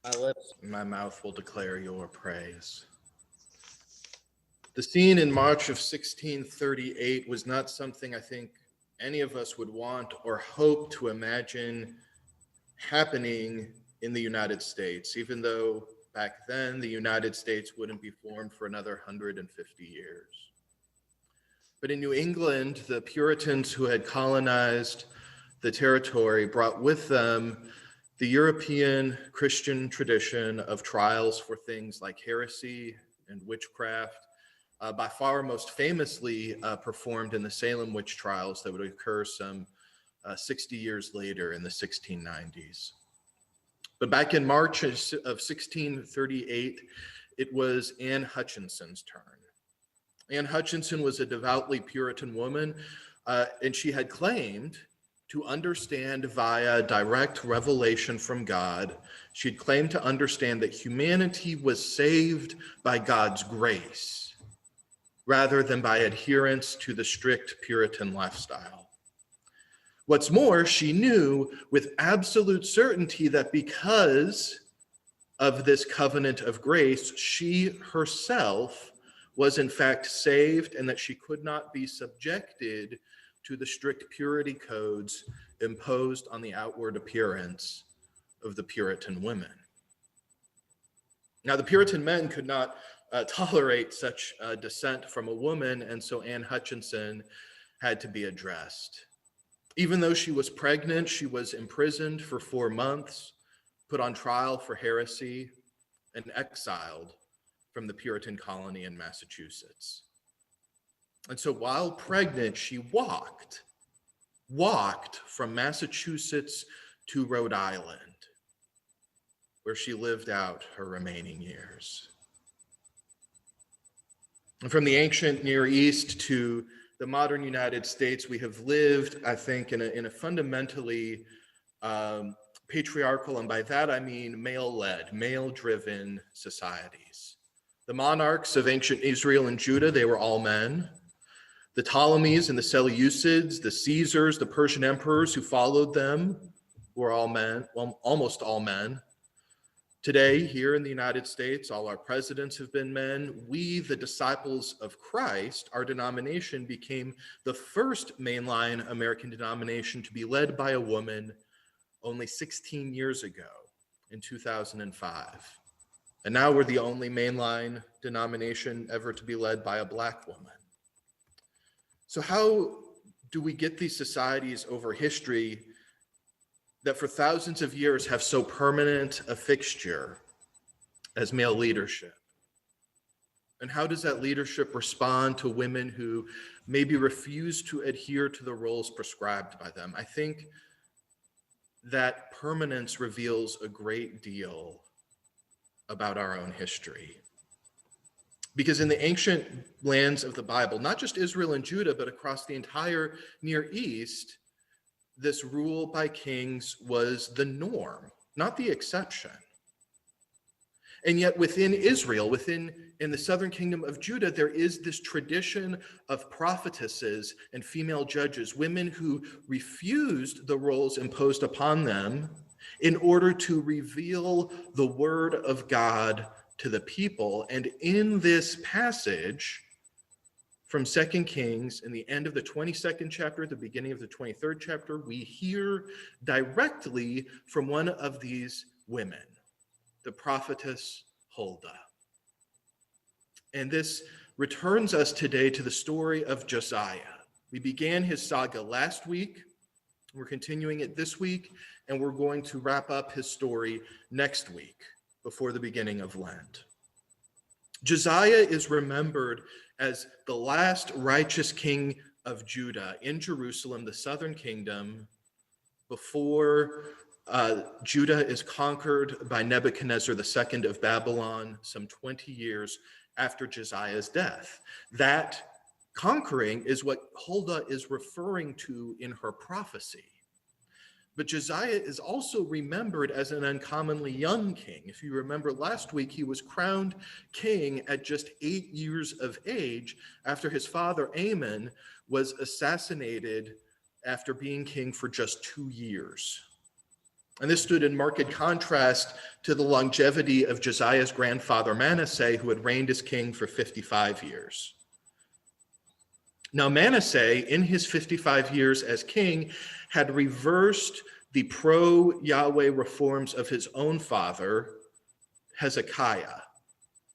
My lips and my mouth will declare your praise. The scene in March of 1638 was not something I think any of us would want or hope to imagine happening in the United States, even though back then the United States wouldn't be formed for another 150 years. But in New England, the Puritans who had colonized the territory brought with them the European Christian tradition of trials for things like heresy and witchcraft, by far most famously performed in the Salem witch trials that would occur some 60 years later in the 1690s. But back in March of 1638, it was Anne Hutchinson's turn. Anne Hutchinson was a devoutly Puritan woman, and she had claimed to understand via direct revelation from God. She'd claimed to understand that humanity was saved by God's grace rather than by adherence to the strict Puritan lifestyle. What's more, she knew with absolute certainty that because of this covenant of grace, she herself was in fact saved and that she could not be subjected to the strict purity codes imposed on the outward appearance of the Puritan women. Now, the Puritan men could not tolerate such dissent from a woman, and so Anne Hutchinson had to be addressed. Even though she was pregnant, she was imprisoned for 4 months, put on trial for heresy, and exiled from the Puritan colony in Massachusetts. And so while pregnant, she walked from Massachusetts to Rhode Island, where she lived out her remaining years. And from the ancient Near East to the modern United States, we have lived, I think, in a fundamentally patriarchal, and by that I mean male-led, male-driven societies. The monarchs of ancient Israel and Judah, they were all men. The Ptolemies and the Seleucids, the Caesars, the Persian emperors who followed them were all men, well, almost all men. Today, here in the United States, all our presidents have been men. We, the disciples of Christ, our denomination became the first mainline American denomination to be led by a woman only 16 years ago in 2005. And now we're the only mainline denomination ever to be led by a Black woman. So how do we get these societies over history that for thousands of years have so permanent a fixture as male leadership? And how does that leadership respond to women who maybe refuse to adhere to the roles prescribed by them? I think that permanence reveals a great deal about our own history. Because in the ancient lands of the Bible, not just Israel and Judah, but across the entire Near East, this rule by kings was the norm, not the exception. And yet within Israel, in the southern kingdom of Judah, there is this tradition of prophetesses and female judges, women who refused the roles imposed upon them in order to reveal the word of God to the people. And in this passage from 2 Kings, in the end of the 22nd chapter, the beginning of the 23rd chapter, we hear directly from one of these women, the prophetess Huldah. And this returns us today to the story of Josiah. We began his saga last week. We're continuing it this week, and we're going to wrap up his story next week before the beginning of Lent. Josiah is remembered as the last righteous king of Judah in Jerusalem, the southern kingdom, before Judah is conquered by Nebuchadnezzar II of Babylon some 20 years after Josiah's death. That conquering is what Huldah is referring to in her prophecy. But Josiah is also remembered as an uncommonly young king. If you remember last week, he was crowned king at just 8 years of age after his father Amon was assassinated after being king for just 2 years. And this stood in marked contrast to the longevity of Josiah's grandfather Manasseh, who had reigned as king for 55 years. Now, Manasseh, in his 55 years as king, had reversed the pro-Yahweh reforms of his own father, Hezekiah,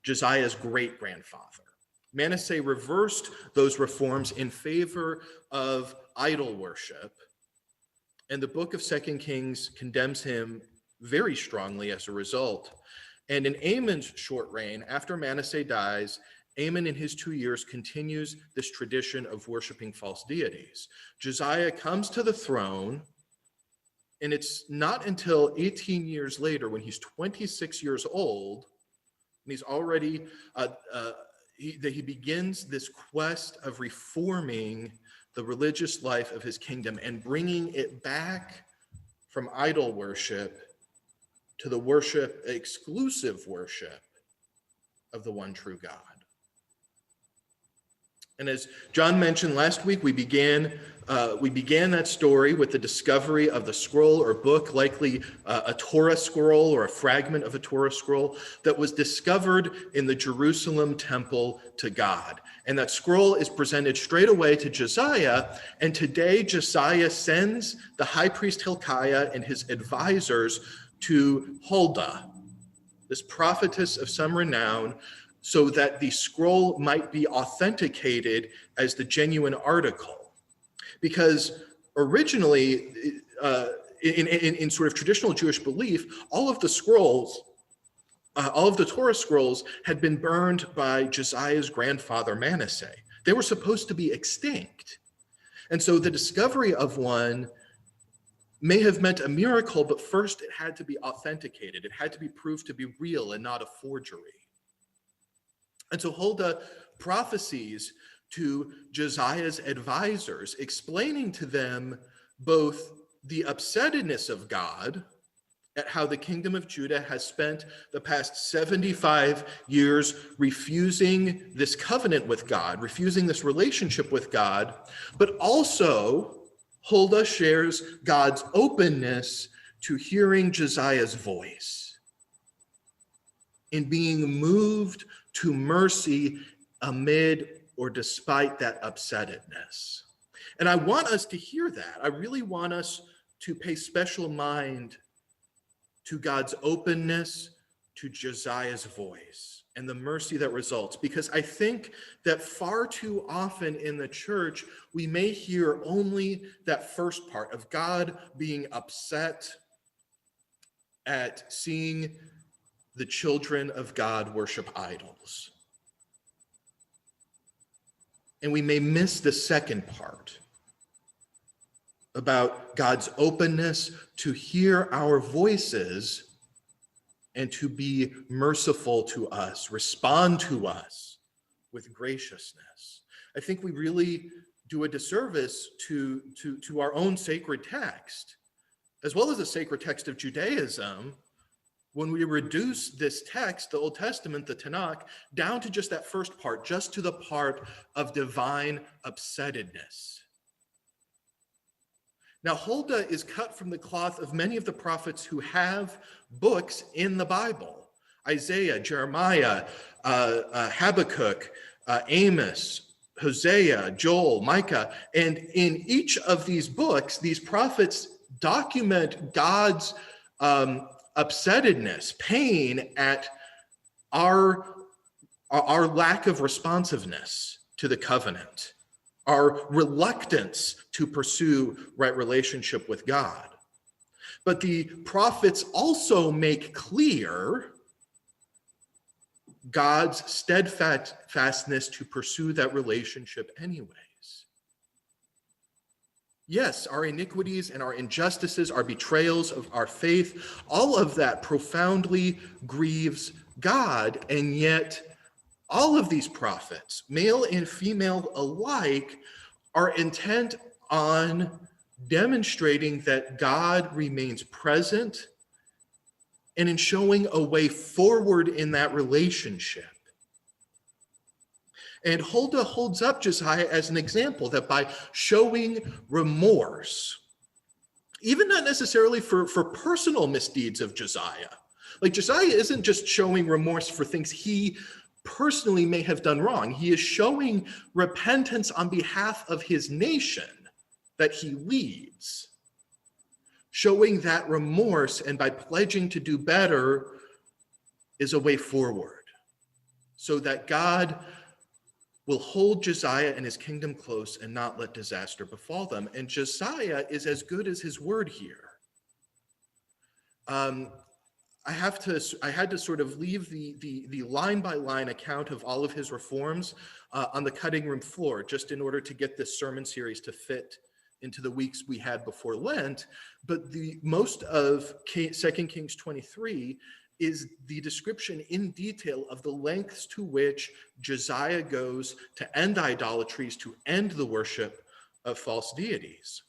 Josiah's great-grandfather. Manasseh reversed those reforms in favor of idol worship, and the book of 2 Kings condemns him very strongly as a result. And in Amon's short reign, after Manasseh dies, Amon in his 2 years continues this tradition of worshiping false deities. Josiah comes to the throne, and it's not until 18 years later, when he's 26 years old, and he's already, that he begins this quest of reforming the religious life of his kingdom and bringing it back from idol worship to the exclusive worship of the one true God. And as John mentioned last week, we began that story with the discovery of the scroll or book, likely a Torah scroll or a fragment of a Torah scroll that was discovered in the Jerusalem temple to God. And that scroll is presented straight away to Josiah. And today Josiah sends the high priest Hilkiah and his advisors to Huldah, this prophetess of some renown, so that the scroll might be authenticated as the genuine article. Because originally, in sort of traditional Jewish belief, all of the scrolls, all of the Torah scrolls had been burned by Josiah's grandfather Manasseh. They were supposed to be extinct. And so the discovery of one may have meant a miracle, but first it had to be authenticated. It had to be proved to be real and not a forgery. And so Huldah prophesies to Josiah's advisors, explaining to them both the upsetness of God at how the kingdom of Judah has spent the past 75 years refusing this covenant with God, refusing this relationship with God, but also Huldah shares God's openness to hearing Josiah's voice, in being moved to mercy amid or despite that upsettedness. And I want us to hear that. I really want us to pay special mind to God's openness to Josiah's voice and the mercy that results, because I think that far too often in the church, we may hear only that first part of God being upset at seeing the children of God worship idols. And we may miss the second part about God's openness to hear our voices and to be merciful to us, respond to us with graciousness. I think we really do a disservice to our own sacred text, as well as the sacred text of Judaism, when we reduce this text, the Old Testament, the Tanakh, down to just that first part, just to the part of divine upsettedness. Now, Huldah is cut from the cloth of many of the prophets who have books in the Bible: Isaiah, Jeremiah, Habakkuk, Amos, Hosea, Joel, Micah. And in each of these books, these prophets document God's upsettedness, pain at our lack of responsiveness to the covenant, our reluctance to pursue right relationship with God. But the prophets also make clear God's steadfastness to pursue that relationship anyways. Yes, our iniquities and our injustices, our betrayals of our faith, all of that profoundly grieves God. And yet all of these prophets, male and female alike, are intent on demonstrating that God remains present and in showing a way forward in that relationship. And Huldah holds up Josiah as an example that by showing remorse, even not necessarily for personal misdeeds of Josiah. Like Josiah isn't just showing remorse for things he personally may have done wrong. He is showing repentance on behalf of his nation that he leads, showing that remorse, and by pledging to do better is a way forward, so that God will hold Josiah and his kingdom close and not let disaster befall them. And Josiah is as good as his word here. I had to sort of leave the line by line account of all of his reforms on the cutting room floor, just in order to get this sermon series to fit into the weeks we had before Lent. But the most of 2 Kings 23 is the description in detail of the lengths to which Josiah goes to end idolatries, to end the worship of false deities.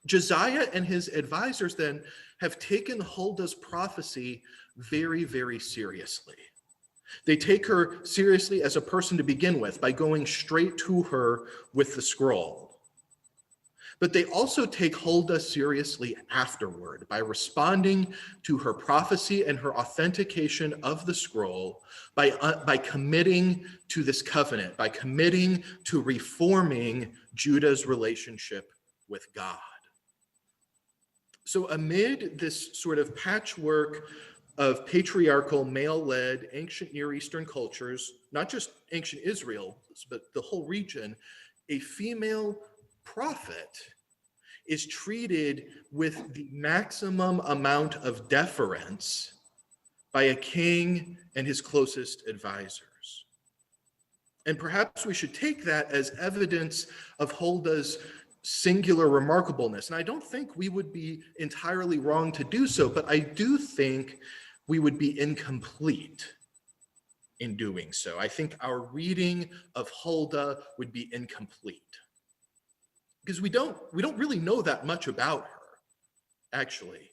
Josiah and his advisors then have taken Huldah's prophecy very, very seriously. They take her seriously as a person to begin with by going straight to her with the scroll. But they also take Huldah seriously afterward by responding to her prophecy and her authentication of the scroll by committing to this covenant, by committing to reforming Judah's relationship with God. So amid this sort of patchwork of patriarchal, male-led, ancient Near Eastern cultures, not just ancient Israel, but the whole region, a female prophet is treated with the maximum amount of deference by a king and his closest advisors. And perhaps we should take that as evidence of Huldah's singular remarkableness. And I don't think we would be entirely wrong to do so, but I do think we would be incomplete in doing so. I think our reading of Huldah would be incomplete, because we don't really know that much about her, actually.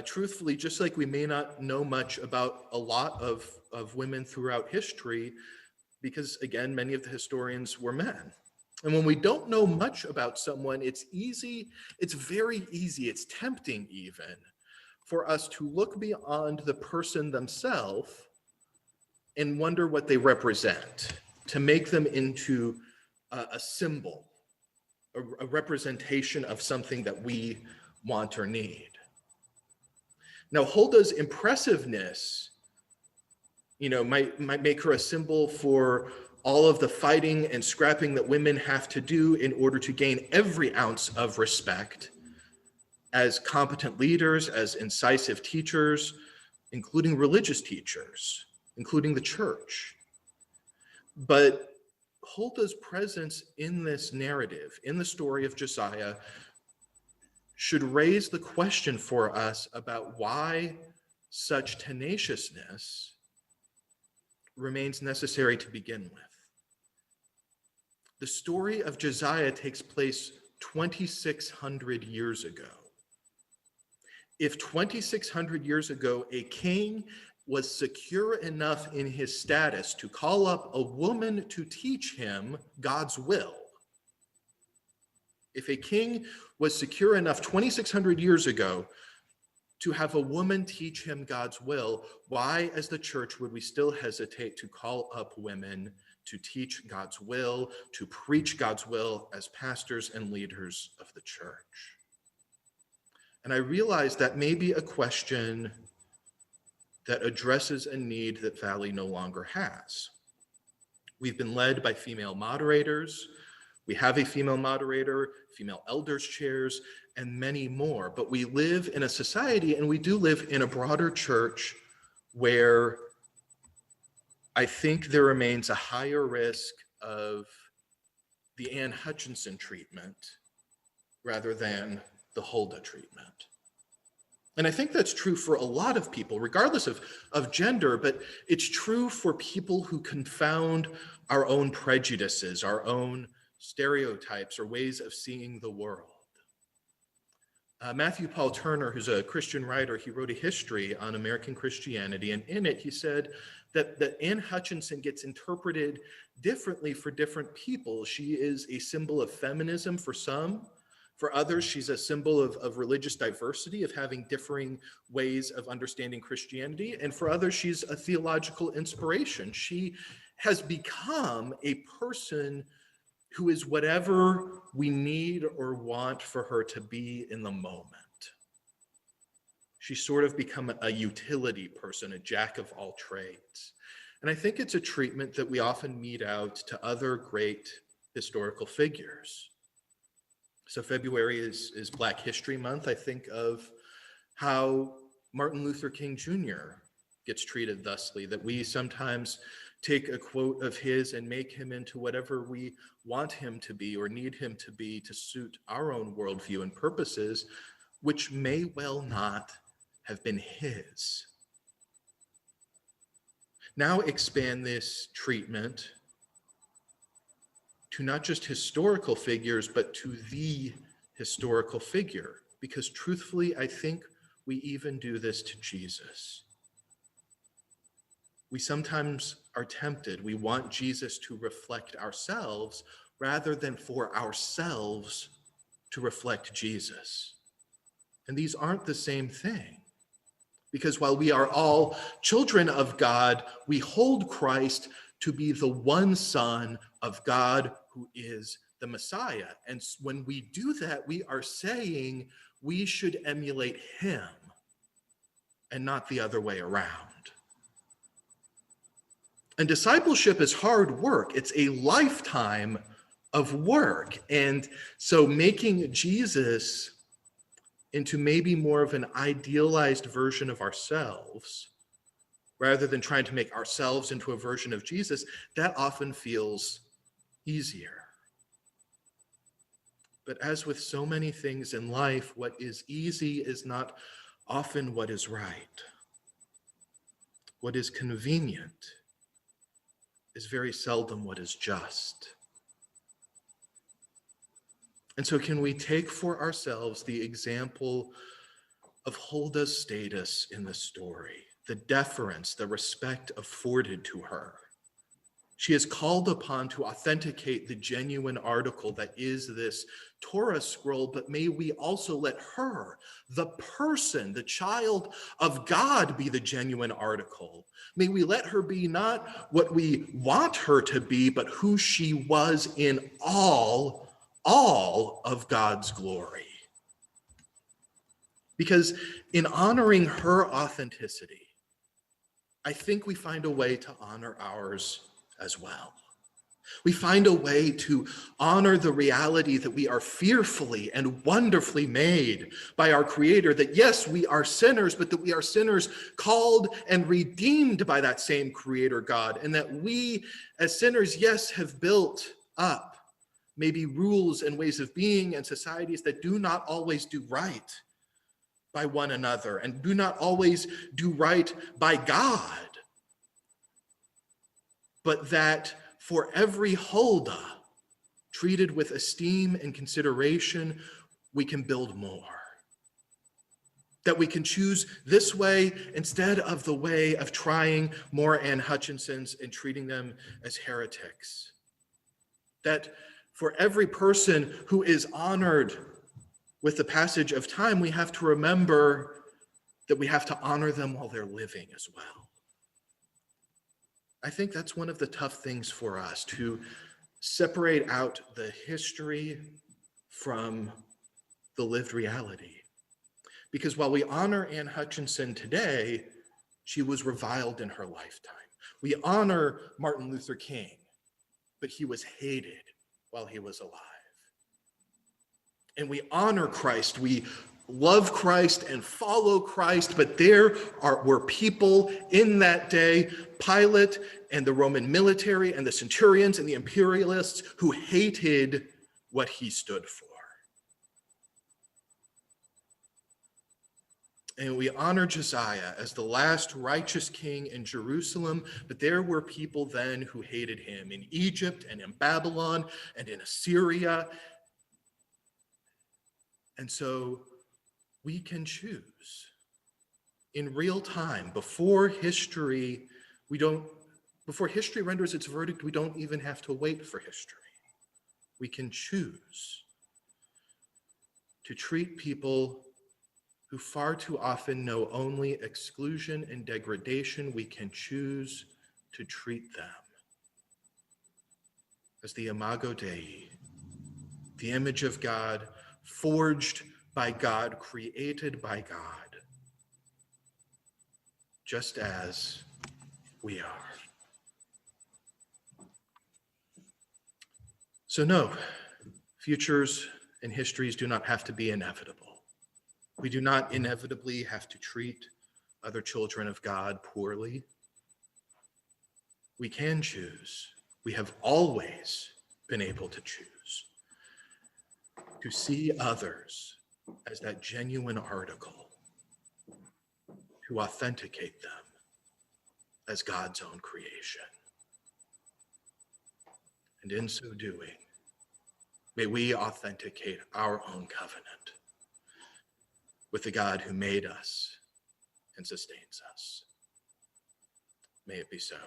Truthfully, just like we may not know much about a lot of women throughout history, because again, many of the historians were men. And when we don't know much about someone, it's very easy, it's tempting even, for us to look beyond the person themselves and wonder what they represent, to make them into a symbol, a representation of something that we want or need. Now, Huldah's impressiveness, might make her a symbol for all of the fighting and scrapping that women have to do in order to gain every ounce of respect as competent leaders, as incisive teachers, including religious teachers, including the church. But Huldah's presence in this narrative, in the story of Josiah, should raise the question for us about why such tenaciousness remains necessary to begin with. The story of Josiah takes place 2,600 years ago. If 2,600 years ago a king was secure enough in his status to call up a woman to teach him God's will, if a king was secure enough 2,600 years ago to have a woman teach him God's will, why, as the church, would we still hesitate to call up women to teach God's will, to preach God's will as pastors and leaders of the church? And I realize that may be a question that addresses a need that Valley no longer has. We've been led by female moderators. We have a female moderator, female elders chairs, and many more. But we live in a society, and we do live in a broader church, where I think there remains a higher risk of the Anne Hutchinson treatment rather than the Huldah treatment. And I think that's true for a lot of people, regardless of gender, but it's true for people who confound our own prejudices, our own stereotypes or ways of seeing the world. Matthew Paul Turner, who's a Christian writer, he wrote a history on American Christianity, and in it he said that Anne Hutchinson gets interpreted differently for different people. She is a symbol of feminism for some. For others, she's a symbol of religious diversity, of having differing ways of understanding Christianity. And for others, she's a theological inspiration. She has become a person who is whatever we need or want for her to be in the moment. She's sort of become a utility person, a jack of all trades. And I think it's a treatment that we often mete out to other great historical figures. So February is Black History Month. I think of how Martin Luther King Jr. gets treated thusly, that we sometimes take a quote of his and make him into whatever we want him to be or need him to be to suit our own worldview and purposes, which may well not have been his. Now expand this treatment to not just historical figures, but to the historical figure. Because truthfully, I think we even do this to Jesus. We sometimes are tempted. We want Jesus to reflect ourselves rather than for ourselves to reflect Jesus. And these aren't the same thing. Because while we are all children of God, we hold Christ to be the one Son of God who is the Messiah. And when we do that, we are saying we should emulate him and not the other way around. And discipleship is hard work. It's a lifetime of work. And so making Jesus into maybe more of an idealized version of ourselves, rather than trying to make ourselves into a version of Jesus, that often feels easier. But as with so many things in life, what is easy is not often what is right. What is convenient is very seldom what is just. And so can we take for ourselves the example of Hulda's status in the story, the deference, the respect afforded to her? She is called upon to authenticate the genuine article that is this Torah scroll, but may we also let her, the person, the child of God, be the genuine article. May we let her be not what we want her to be, but who she was in all of God's glory. Because in honoring her authenticity, I think we find a way to honor ours as well. We find a way to honor the reality that we are fearfully and wonderfully made by our Creator, that yes, we are sinners, but that we are sinners called and redeemed by that same Creator God, and that we as sinners, yes, have built up maybe rules and ways of being and societies that do not always do right by one another and do not always do right by God, but that for every Huldah treated with esteem and consideration, we can build more. That we can choose this way instead of the way of trying more Ann Hutchinsons and treating them as heretics. That for every person who is honored with the passage of time, we have to remember that we have to honor them while they're living as well. I think that's one of the tough things for us, to separate out the history from the lived reality. Because while we honor Ann Hutchinson today, she was reviled in her lifetime. We honor Martin Luther King, but he was hated while he was alive. And we honor Christ, we love Christ and follow Christ, but there were people in that day, Pilate and the Roman military and the centurions and the imperialists, who hated what he stood for. And we honor Josiah as the last righteous king in Jerusalem, but there were people then who hated him in Egypt and in Babylon and in Assyria. And so we can choose in real time, before history renders its verdict, we don't even have to wait for history. We can choose. to treat people who far too often know only exclusion and degradation, we can choose to treat them as the Imago Dei, the image of God, forged by God, created by God, just as we are. So no, futures and histories do not have to be inevitable. We do not inevitably have to treat other children of God poorly. We can choose. We have always been able to choose to see others as that genuine article, to authenticate them as God's own creation. And in so doing, may we authenticate our own covenant with the God who made us and sustains us. May it be so.